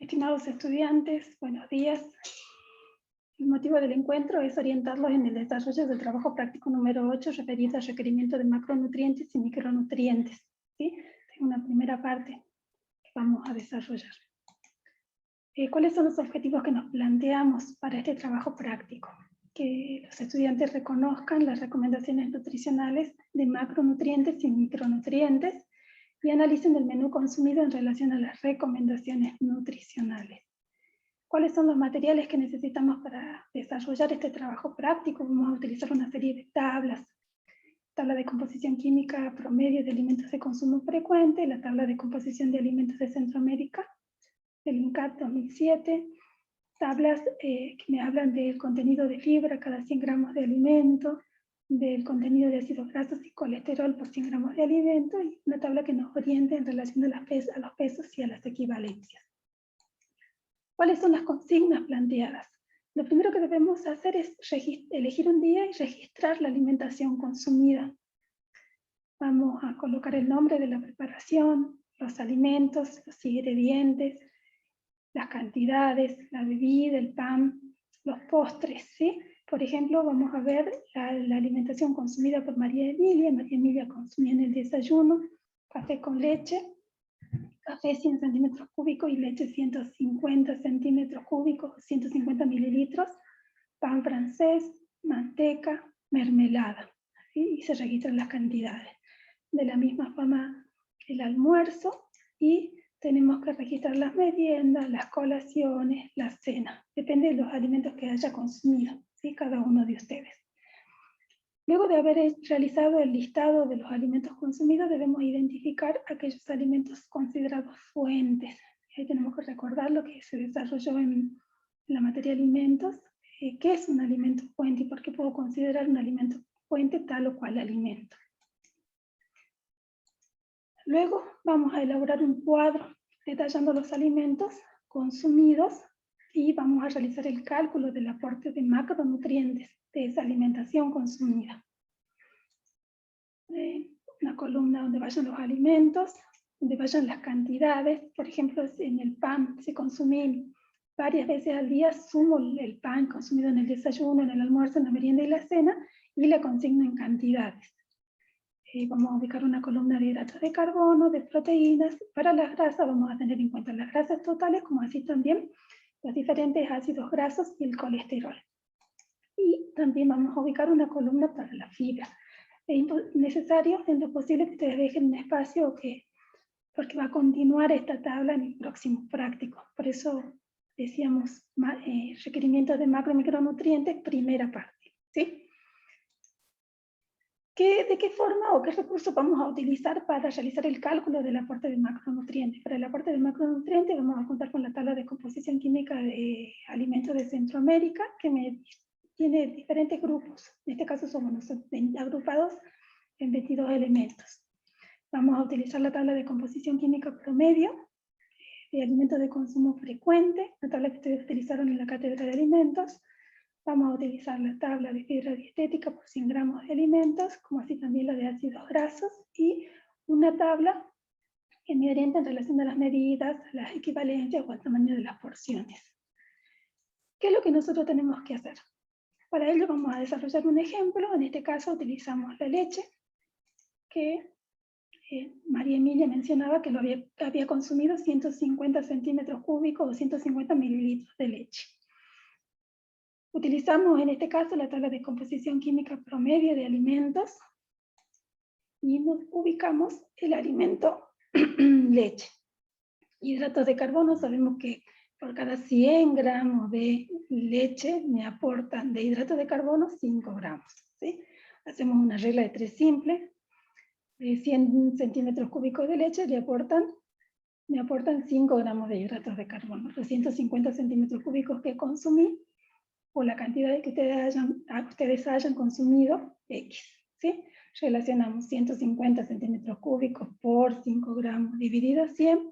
Estimados estudiantes, buenos días. El motivo del encuentro es orientarlos en el desarrollo del trabajo práctico número 8 referido al requerimiento de macronutrientes y micronutrientes. ¿Sí? Tengo una primera parte que vamos a desarrollar. ¿Cuáles son los objetivos que nos planteamos para este trabajo práctico? Que los estudiantes reconozcan las recomendaciones nutricionales de macronutrientes y micronutrientes y analicen el menú consumido en relación a las recomendaciones nutricionales. ¿Cuáles son los materiales que necesitamos para desarrollar este trabajo práctico? Vamos a utilizar una serie de tablas. Tabla de composición química promedio de alimentos de consumo frecuente, la tabla de composición de alimentos de Centroamérica, del INCAT 2007, tablas que me hablan del contenido de fibra cada 100 gramos de alimento, del contenido de ácidos grasos y colesterol por 100 gramos de alimento, y una tabla que nos oriente en relación a los pesos y a las equivalencias. ¿Cuáles son las consignas planteadas? Lo primero que debemos hacer es elegir un día y registrar la alimentación consumida. Vamos a colocar el nombre de la preparación, los alimentos, los ingredientes, las cantidades, la bebida, el pan, los postres, ¿sí? Por ejemplo, vamos a ver la alimentación consumida por María Emilia. María Emilia consumía en el desayuno café con leche, café 100 centímetros cúbicos y leche 150 centímetros cúbicos, 150 mililitros, pan francés, manteca, mermelada, ¿sí? Y se registran las cantidades. De la misma forma el almuerzo, y tenemos que registrar las meriendas, las colaciones, la cena. Depende de los alimentos que haya consumido, ¿sí? Cada uno de ustedes. Luego de haber realizado el listado de los alimentos consumidos, debemos identificar aquellos alimentos considerados fuentes. Ahí tenemos que recordar lo que se desarrolló en la materia de alimentos. ¿Qué es un alimento fuente y por qué puedo considerar un alimento fuente tal o cual alimento? Luego vamos a elaborar un cuadro detallando los alimentos consumidos y vamos a realizar el cálculo del aporte de macronutrientes de esa alimentación consumida. Una columna donde vayan los alimentos, donde vayan las cantidades. Por ejemplo, en el pan, si consumí varias veces al día, sumo el pan consumido en el desayuno, en el almuerzo, en la merienda y la cena, y la consigno en cantidades. Vamos a ubicar una columna de hidratos de carbono, de proteínas. Para las grasas vamos a tener en cuenta las grasas totales, como así también los diferentes ácidos grasos y el colesterol. Y también vamos a ubicar una columna para la fibra. Es necesario, en lo posible, que ustedes dejen un espacio porque va a continuar esta tabla en el próximo práctico. Por eso decíamos requerimientos de macro y micronutrientes, primera parte, ¿sí? ¿De qué forma o qué recursos vamos a utilizar para realizar el cálculo del aporte de macronutrientes? Para el aporte de macronutrientes vamos a contar con la tabla de composición química de alimentos de Centroamérica, que tiene diferentes grupos. En este caso somos agrupados en 22 elementos. Vamos a utilizar la tabla de composición química promedio de alimentos de consumo frecuente, la tabla que ustedes utilizaron en la cátedra de alimentos. Vamos a utilizar la tabla de fibra dietética por 100 gramos de alimentos, como así también la de ácidos grasos, y una tabla que me orienta en relación a las medidas, las equivalencias o al tamaño de las porciones. ¿Qué es lo que nosotros tenemos que hacer? Para ello vamos a desarrollar un ejemplo. En este caso utilizamos la leche, que María Emilia mencionaba que había consumido 150 centímetros cúbicos o 150 mililitros de leche. Utilizamos en este caso la tabla de composición química promedio de alimentos y nos ubicamos el alimento leche. Hidratos de carbono, sabemos que por cada 100 gramos de leche me aportan de hidratos de carbono 5 gramos. ¿Sí? Hacemos una regla de 3 simple. De 100 centímetros cúbicos de leche me aportan 5 gramos de hidratos de carbono. Los 150 centímetros cúbicos que consumí, o la cantidad que ustedes hayan consumido, X, ¿sí? Relacionamos 150 centímetros cúbicos por 5 gramos dividido 100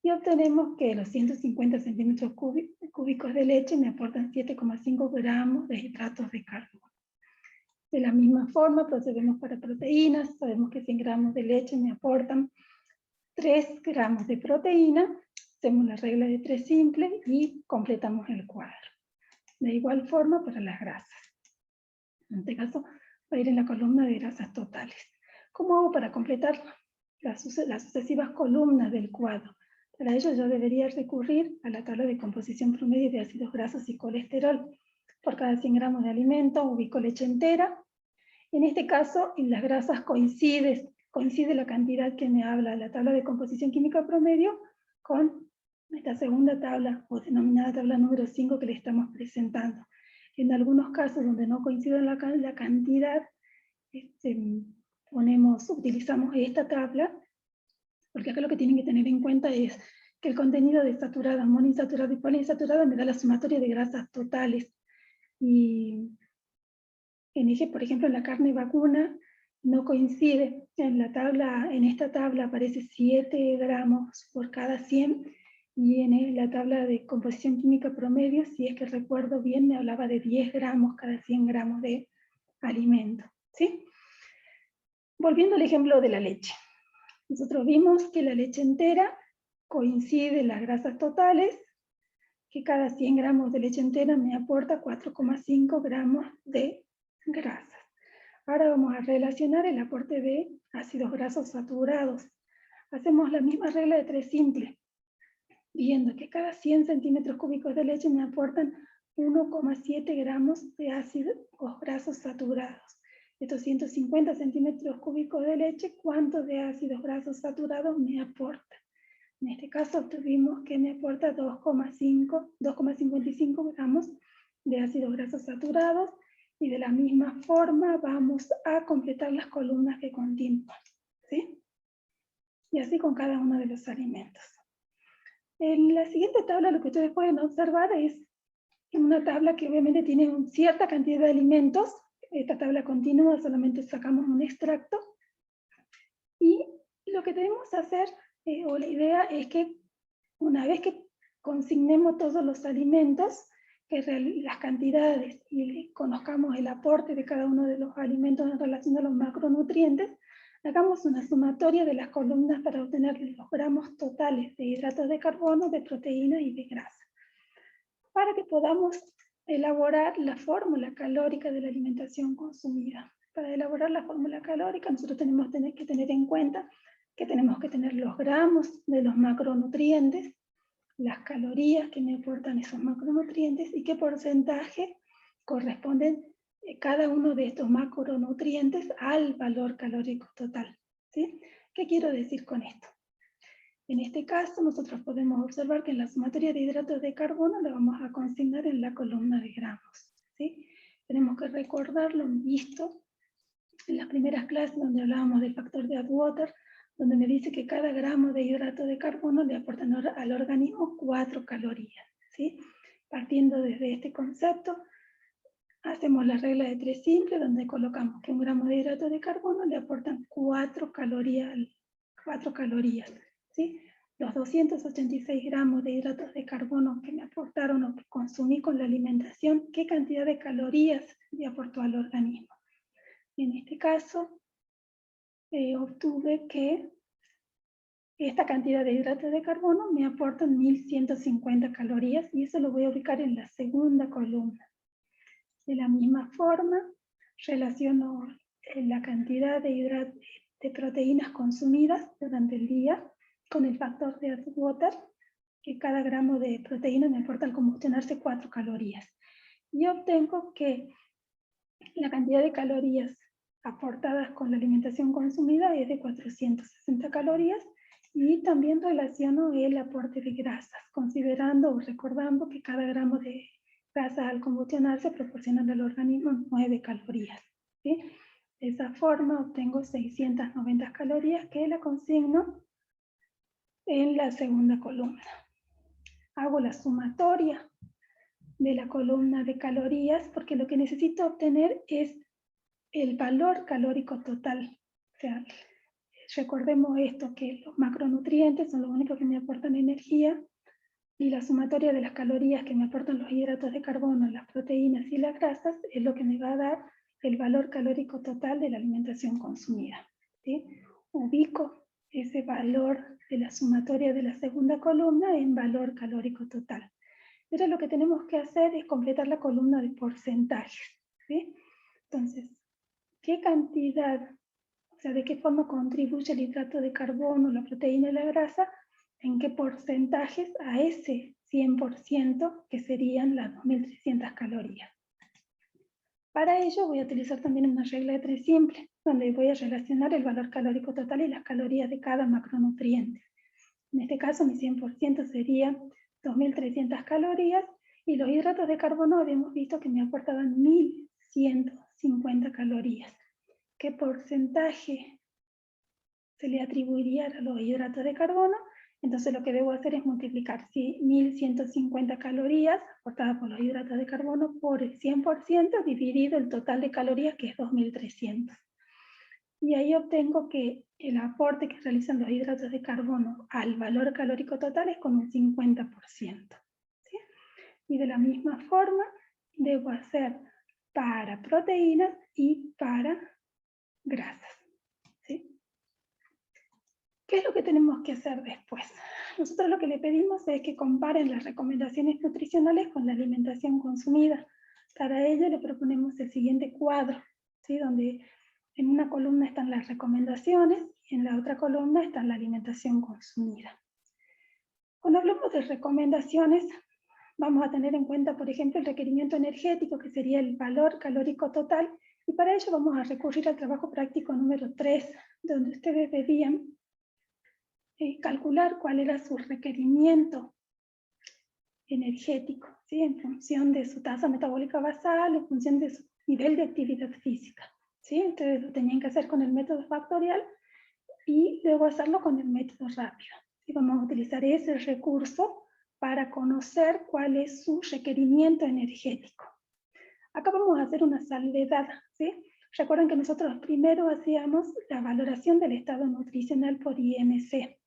y obtenemos que los 150 centímetros cúbicos de leche me aportan 7,5 gramos de hidratos de carbono. De la misma forma procedemos para proteínas. Sabemos que 100 gramos de leche me aportan 3 gramos de proteína hacemos la regla de 3 simple y completamos el cuadro. De igual forma para las grasas. En este caso va a ir en la columna de grasas totales. ¿Cómo hago para completar las sucesivas columnas del cuadro? Para ello yo debería recurrir a la tabla de composición promedio de ácidos grasos y colesterol. Por cada 100 gramos de alimento ubico leche entera. En este caso, en las grasas coincide la cantidad que me habla la tabla de composición química promedio con esta segunda tabla, o denominada tabla número 5 que le estamos presentando. En algunos casos donde no coincide la cantidad, utilizamos esta tabla, porque acá lo que tienen que tener en cuenta es que el contenido de saturada, monoinsaturada y poliinsaturada me da la sumatoria de grasas totales. Y por ejemplo, en la carne vacuna no coincide. En esta tabla aparece 7 gramos por cada 100, y en la tabla de composición química promedio, si es que recuerdo bien, me hablaba de 10 gramos cada 100 gramos de alimento, ¿sí? Volviendo al ejemplo de la leche. Nosotros vimos que la leche entera coincide en las grasas totales, que cada 100 gramos de leche entera me aporta 4,5 gramos de grasas. Ahora vamos a relacionar el aporte de ácidos grasos saturados. Hacemos la misma regla de 3 simple, viendo que cada 100 centímetros cúbicos de leche me aportan 1,7 gramos de ácidos grasos saturados. Estos 150 centímetros cúbicos de leche, ¿cuántos de ácidos grasos saturados me aporta? En este caso obtuvimos que me aporta 2,55 gramos de ácidos grasos saturados, y de la misma forma vamos a completar las columnas que continúan, ¿sí? Y así con cada uno de los alimentos. En la siguiente tabla lo que ustedes pueden observar es una tabla que obviamente tiene cierta cantidad de alimentos. Esta tabla continúa, solamente sacamos un extracto. Y lo que debemos hacer, o la idea es que una vez que consignemos todos los alimentos, las cantidades, y conozcamos el aporte de cada uno de los alimentos en relación a los macronutrientes, hagamos una sumatoria de las columnas para obtener los gramos totales de hidratos de carbono, de proteína y de grasa, para que podamos elaborar la fórmula calórica de la alimentación consumida. Para elaborar la fórmula calórica nosotros tenemos que tener en cuenta que tenemos que tener los gramos de los macronutrientes, las calorías que me aportan esos macronutrientes y qué porcentaje corresponden cada uno de estos macronutrientes al valor calórico total, ¿sí? ¿Qué quiero decir con esto? En este caso nosotros podemos observar que en la sumatoria de hidratos de carbono la vamos a consignar en la columna de gramos, ¿sí? Tenemos que recordar lo visto en las primeras clases donde hablábamos del factor de Atwater, donde me dice que cada gramo de hidrato de carbono le aporta al organismo 4 calorías, ¿sí? Partiendo desde este concepto, hacemos la regla de 3 simple, donde colocamos que un gramo de hidrato de carbono le aportan 4 calorías, ¿sí? Los 286 gramos de hidratos de carbono que me aportaron o que consumí con la alimentación, ¿qué cantidad de calorías le aportó al organismo? En este caso, obtuve que esta cantidad de hidratos de carbono me aportan 1150 calorías, y eso lo voy a ubicar en la segunda columna. De la misma forma, relaciono la cantidad de proteínas consumidas durante el día con el factor de Atwater, que cada gramo de proteína me aporta al combustionarse 4 calorías. Y obtengo que la cantidad de calorías aportadas con la alimentación consumida es de 460 calorías, y también relaciono el aporte de grasas, considerando o recordando que cada gramo de grasa al combustionarse proporciona al organismo 9 calorías, ¿sí? De esa forma obtengo 690 calorías que la consigno en la segunda columna. Hago la sumatoria de la columna de calorías porque lo que necesito obtener es el valor calórico total. O sea, recordemos esto, que los macronutrientes son los únicos que me aportan energía, y la sumatoria de las calorías que me aportan los hidratos de carbono, las proteínas y las grasas es lo que me va a dar el valor calórico total de la alimentación consumida, ¿sí? Ubico ese valor de la sumatoria de la segunda columna en valor calórico total. Pero lo que tenemos que hacer es completar la columna de porcentajes, ¿sí? Entonces, ¿qué cantidad, o sea, de qué forma contribuye el hidrato de carbono, la proteína y la grasa, en qué porcentajes a ese 100% que serían las 2.300 calorías? Para ello voy a utilizar también una regla de 3 simple, donde voy a relacionar el valor calórico total y las calorías de cada macronutriente. En este caso mi 100% sería 2.300 calorías y los hidratos de carbono habíamos visto que me aportaban 1.150 calorías. ¿Qué porcentaje se le atribuiría a los hidratos de carbono? Entonces lo que debo hacer es multiplicar 1.150 calorías aportadas por los hidratos de carbono por el 100% dividido el total de calorías, que es 2.300. Y ahí obtengo que el aporte que realizan los hidratos de carbono al valor calórico total es con un 50%. ¿Sí? Y de la misma forma debo hacer para proteínas y para grasas. ¿Sí? ¿Qué es lo que tenemos que hacer después? Nosotros lo que le pedimos es que comparen las recomendaciones nutricionales con la alimentación consumida. Para ello le proponemos el siguiente cuadro, ¿sí? Donde en una columna están las recomendaciones y en la otra columna está la alimentación consumida. Cuando hablamos de recomendaciones, vamos a tener en cuenta, por ejemplo, el requerimiento energético, que sería el valor calórico total, y para ello vamos a recurrir al trabajo práctico número 3, donde ustedes debían calcular cuál era su requerimiento energético, ¿sí? En función de su tasa metabólica basal, en función de su nivel de actividad física. ¿Sí? Ustedes lo tenían que hacer con el método factorial y luego hacerlo con el método rápido. ¿Sí? Vamos a utilizar ese recurso para conocer cuál es su requerimiento energético. Acá vamos a hacer una salvedad, ¿sí? Recuerden que nosotros primero hacíamos la valoración del estado nutricional por IMC.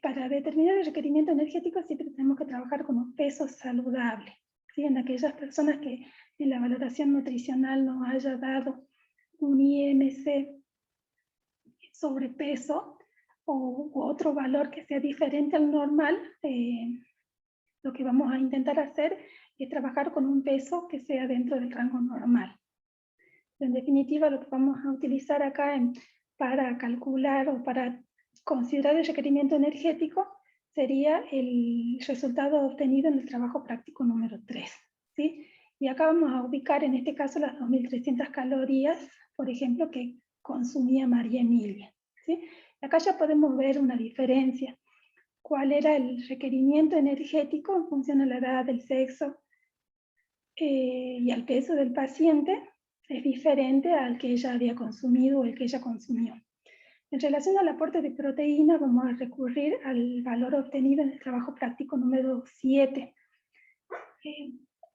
Para determinar el requerimiento energético siempre tenemos que trabajar con un peso saludable, ¿sí? En aquellas personas que en la valoración nutricional nos haya dado un IMC sobrepeso u otro valor que sea diferente al normal, lo que vamos a intentar hacer es trabajar con un peso que sea dentro del rango normal. En definitiva, lo que vamos a utilizar acá para calcular o para considerar el requerimiento energético sería el resultado obtenido en el trabajo práctico número 3. ¿Sí? Y acá vamos a ubicar en este caso las 2.300 calorías, por ejemplo, que consumía María Emilia. ¿Sí? Acá ya podemos ver una diferencia. ¿Cuál era el requerimiento energético en función a la edad, del sexo y al peso del paciente? Es diferente al que ella había consumido o el que ella consumió. En relación al aporte de proteína, vamos a recurrir al valor obtenido en el trabajo práctico número 7.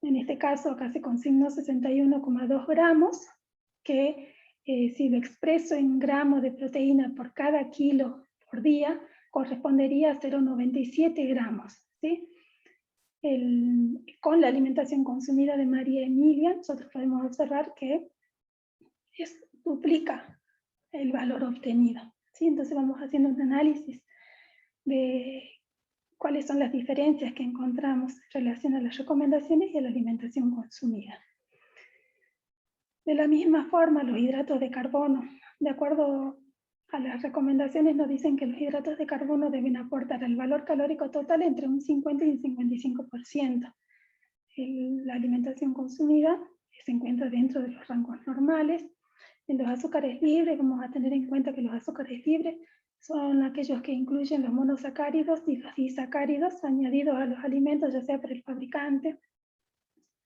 En este caso, acá se consignó 61,2 gramos, que si lo expreso en gramos de proteína por cada kilo por día, correspondería a 0,97 gramos. ¿Sí? Con la alimentación consumida de María Emilia, nosotros podemos observar que duplica el valor obtenido. ¿Sí? Entonces vamos haciendo un análisis de cuáles son las diferencias que encontramos en relación a las recomendaciones y a la alimentación consumida. De la misma forma, los hidratos de carbono, de acuerdo a las recomendaciones, nos dicen que los hidratos de carbono deben aportar al valor calórico total entre un 50 y un 55%. La alimentación consumida se encuentra dentro de los rangos normales. En los azúcares libres vamos a tener en cuenta que los azúcares libres son aquellos que incluyen los monosacáridos y los disacáridos añadidos a los alimentos, ya sea por el fabricante,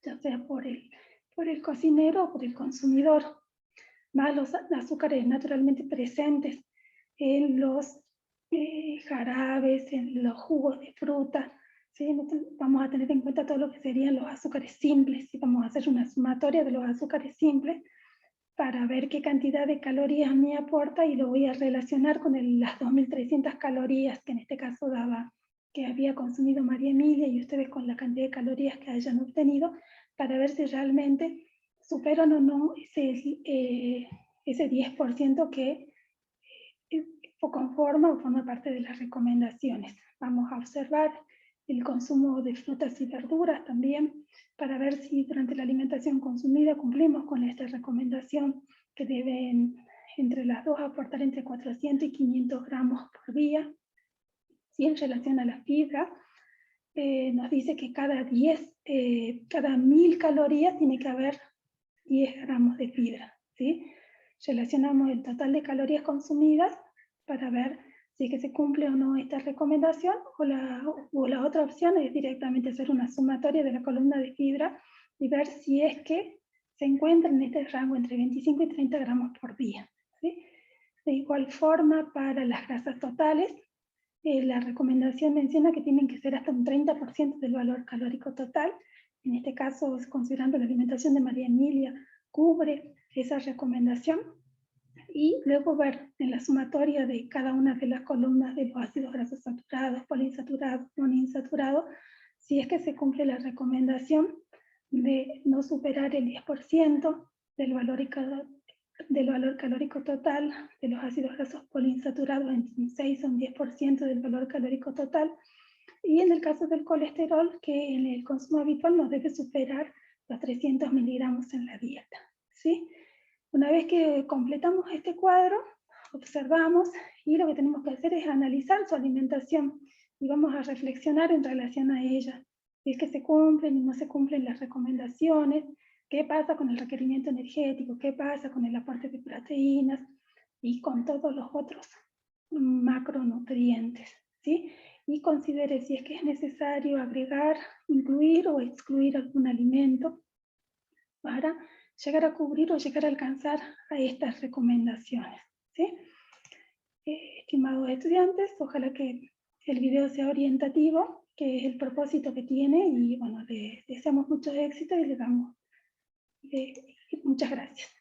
ya sea por el cocinero o por el consumidor, más los azúcares naturalmente presentes en los jarabes, en los jugos de fruta. ¿Sí? Vamos a tener en cuenta todo lo que serían los azúcares simples, y vamos a hacer una sumatoria de los azúcares simples para ver qué cantidad de calorías me aporta y lo voy a relacionar con las 2.300 calorías que en este caso daba que había consumido María Emilia y ustedes con la cantidad de calorías que hayan obtenido para ver si realmente superan o no ese 10% que conforma o forma parte de las recomendaciones. Vamos a observar el consumo de frutas y verduras también, para ver si durante la alimentación consumida cumplimos con esta recomendación que deben entre las dos aportar entre 400 y 500 gramos por día. Si en relación a la fibra, nos dice que cada 1000 calorías tiene que haber 10 gramos de fibra, ¿sí? Relacionamos el total de calorías consumidas para ver si es que se cumple o no esta recomendación, o la otra opción es directamente hacer una sumatoria de la columna de fibra y ver si es que se encuentra en este rango entre 25 y 30 gramos por día, ¿sí? De igual forma, para las grasas totales, la recomendación menciona que tienen que ser hasta un 30% del valor calórico total. En este caso, considerando la alimentación de María Emilia, cubre esa recomendación. Y luego ver en la sumatoria de cada una de las columnas de los ácidos grasos saturados, poliinsaturados, monoinsaturados, si es que se cumple la recomendación de no superar el 10% del valor calórico total de los ácidos grasos poliinsaturados, entre un 6 o un 10% del valor calórico total. Y en el caso del colesterol, que en el consumo habitual no debe superar los 300 miligramos en la dieta, ¿sí? Una vez que completamos este cuadro, observamos y lo que tenemos que hacer es analizar su alimentación y vamos a reflexionar en relación a ella. Si es que se cumplen y no se cumplen las recomendaciones, qué pasa con el requerimiento energético, qué pasa con el aporte de proteínas y con todos los otros macronutrientes, ¿sí? Y considere si es que es necesario agregar, incluir o excluir algún alimento para llegar a cubrir o llegar a alcanzar a estas recomendaciones, ¿sí? Estimados estudiantes, ojalá que el video sea orientativo, que es el propósito que tiene, y bueno, les deseamos mucho éxito y les damos muchas gracias.